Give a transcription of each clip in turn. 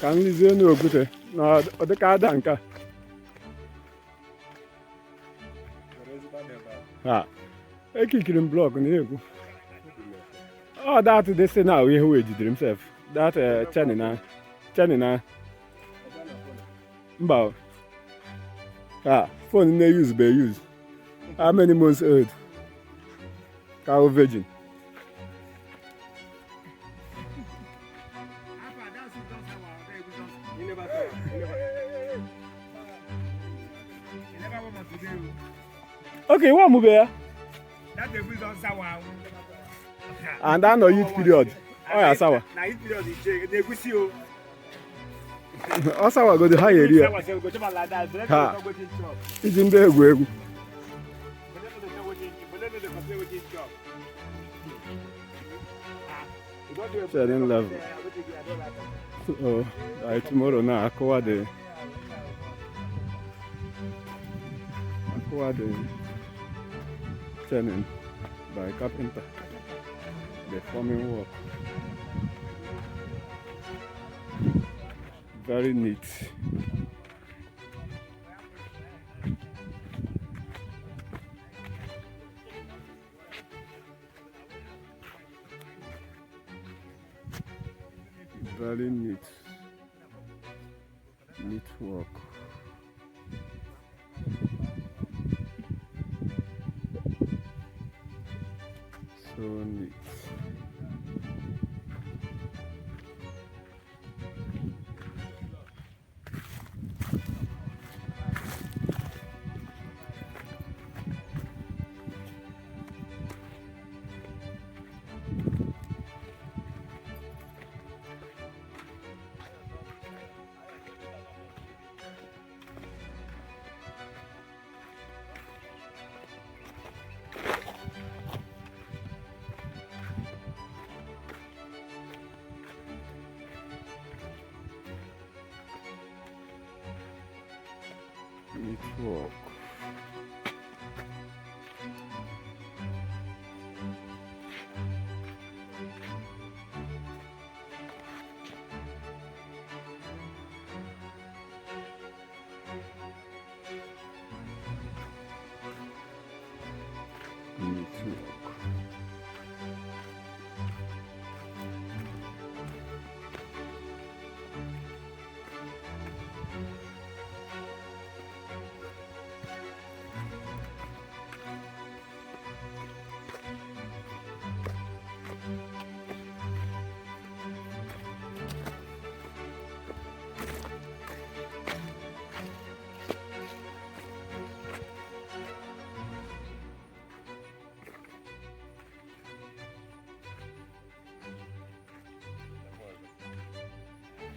Ka nlizie n'okwute na ọ dịka ada nka ha ekikiri m blọk na-ekwu ọ dat dị si na ihe wee jidere m sef dat cheni na mba ha phone na-use be use how many months old cow virgin okay what move here That the food on sour. and that no youth period oh yeah sawa Na youth period is check. They go see you. ọ sawa go the high area Sour say go chop like that. But Ha. let me go to chop. iji ndị egwu egwu But let me go to chop. But let me go to chop. You got to Certain level. Oh, tomorrow now akọwa the turning by carpenter, the forming work. Very neat. Very neat. Neat work. So neat. Neat work. Neat work.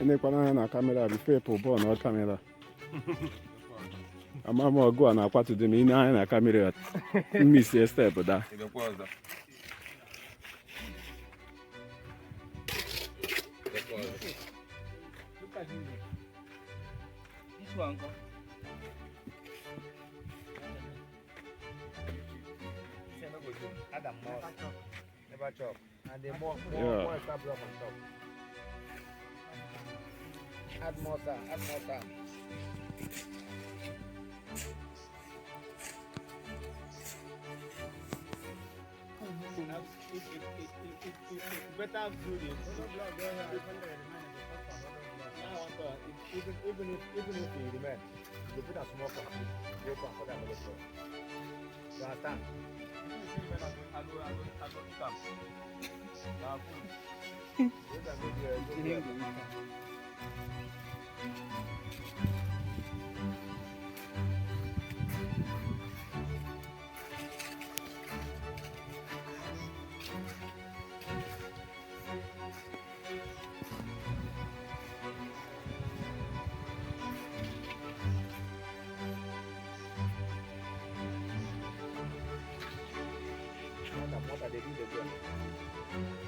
Enekwana anya na kamera bifo ịpụ bọọlụ na kamera. Ama m ọgụ a na-akwatụdị m ine anya na kamera mmisi step da. Look at this. This one go. Adam more. Never chop. And the more established on top. Add more sand, add more sand. Better do this. Even if you remain, you put a small quantity. Go for that other stuff. You understand? They do the job.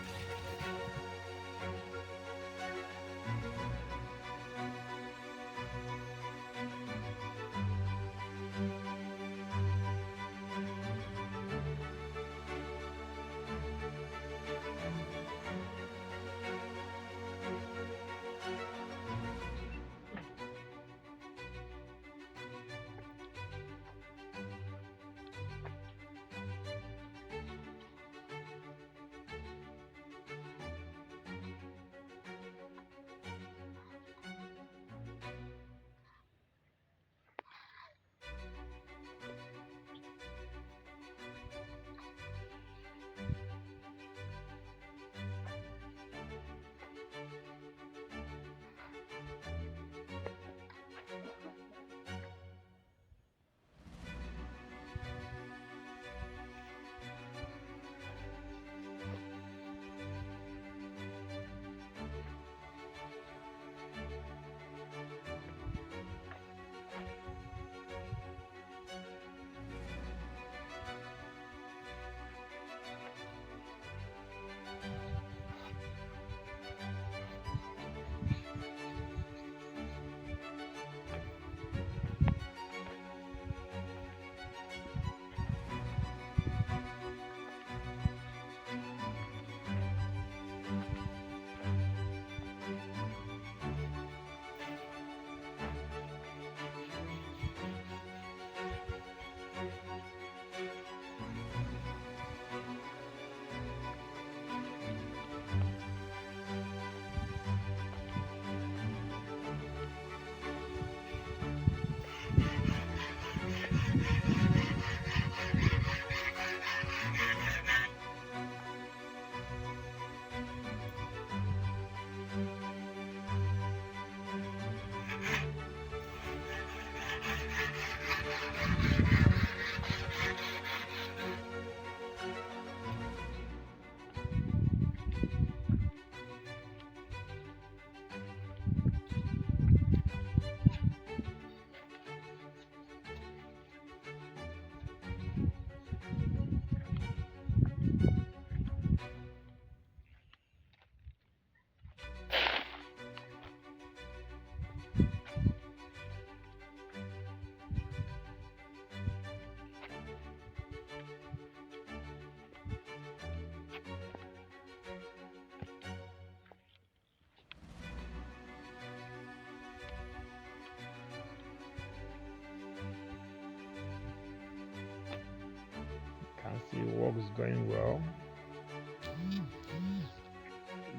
The work is going well.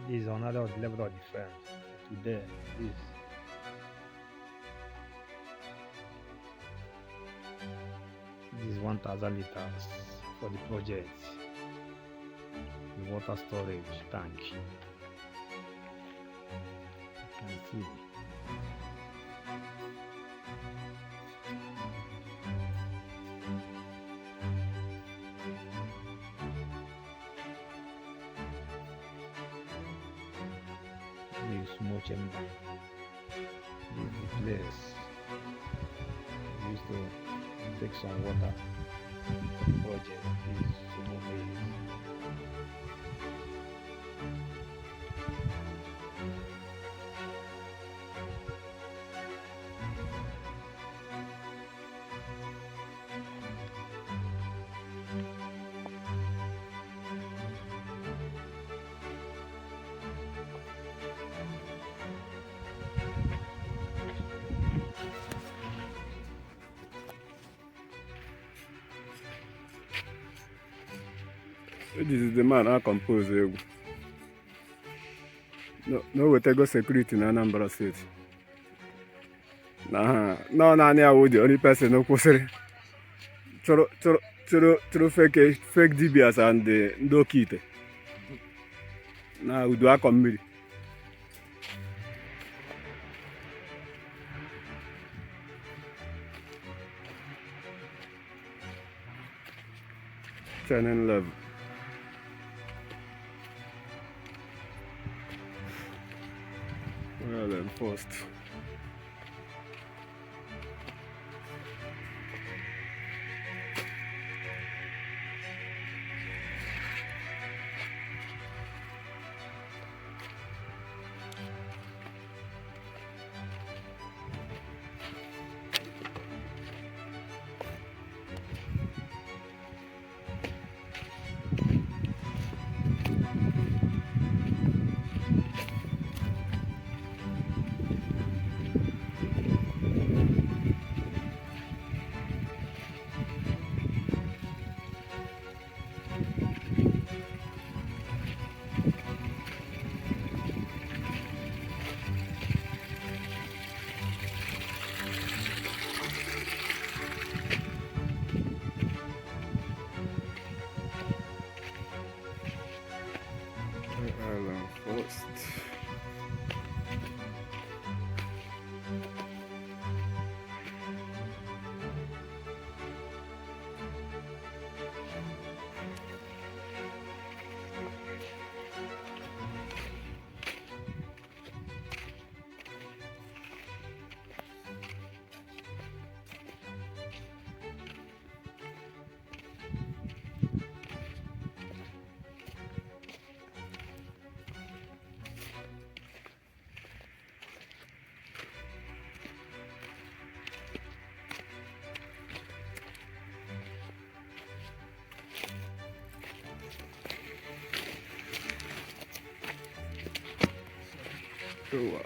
This is another level of defense. Today, this is 1,000 liters for the project. The water storage tank. You can see. The small chamber. This is the place used to take some water for the project. This is small place. This is the man I compose egwu. No wetego security na Anambra State. No naanị ya wụ the only person o kwụsịrị chụrụ fake DBS and ndị oke ite na udu akọ mmiri. Channel level. Well enforced. Enforced. Cool.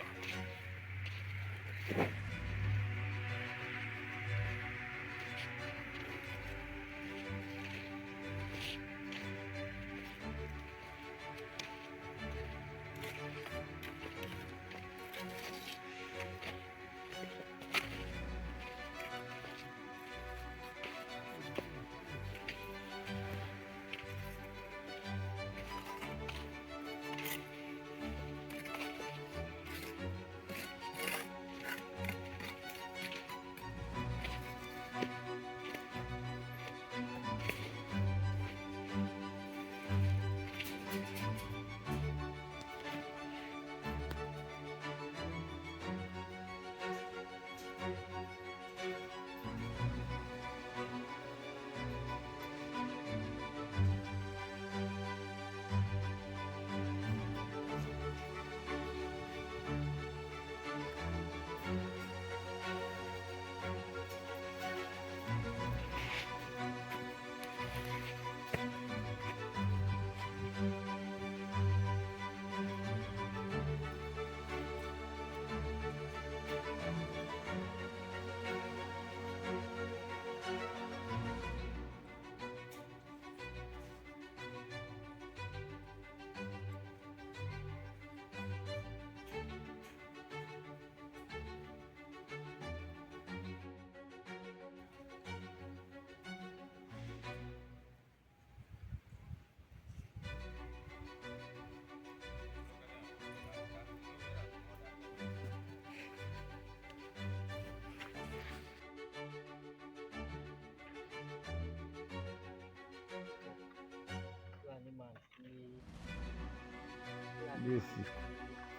This is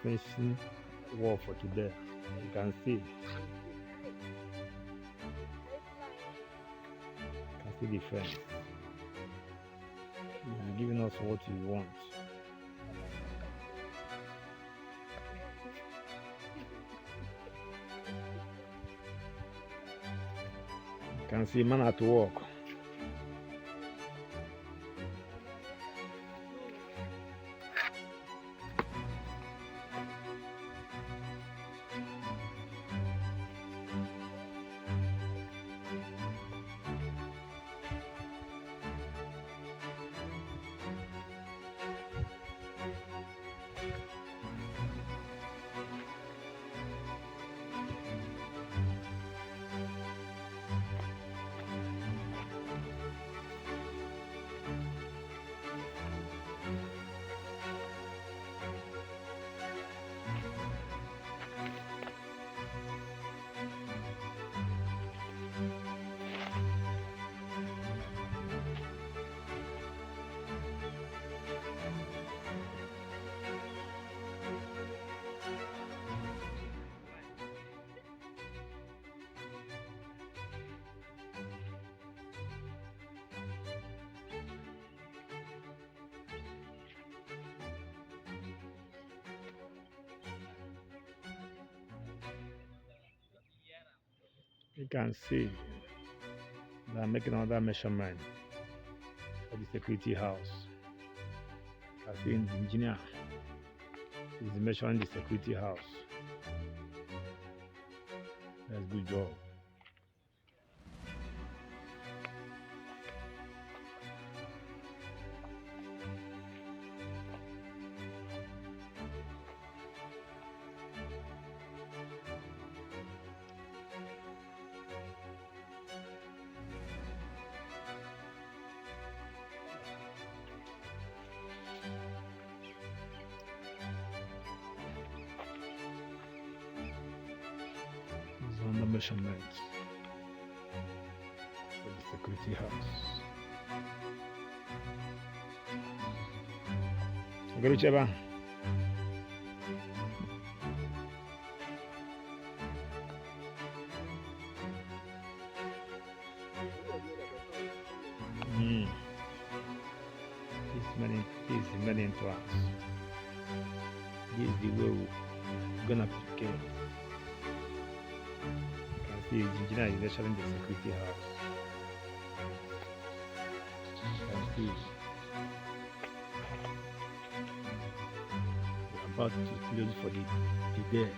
finishing work for today. You can see the fence. He's giving us what we want. You can see man at work. You can see they are making another measurement for the security house. I think the engineer is measuring the security house. That's good job. On the measurement for the security house. Okay, Cheba. This is many entrance. This is the way we're gonna appreciate. The engineer is measuring the security house. You can see we're about to close for the day.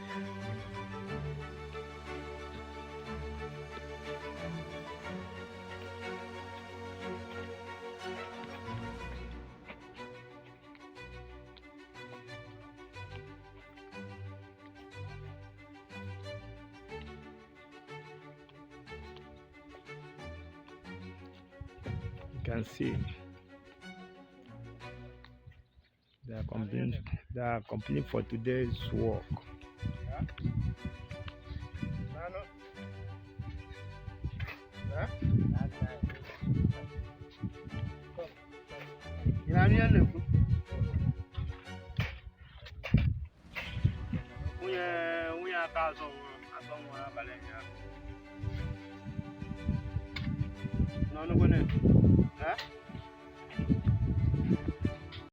You can see they are complete for today's work. No,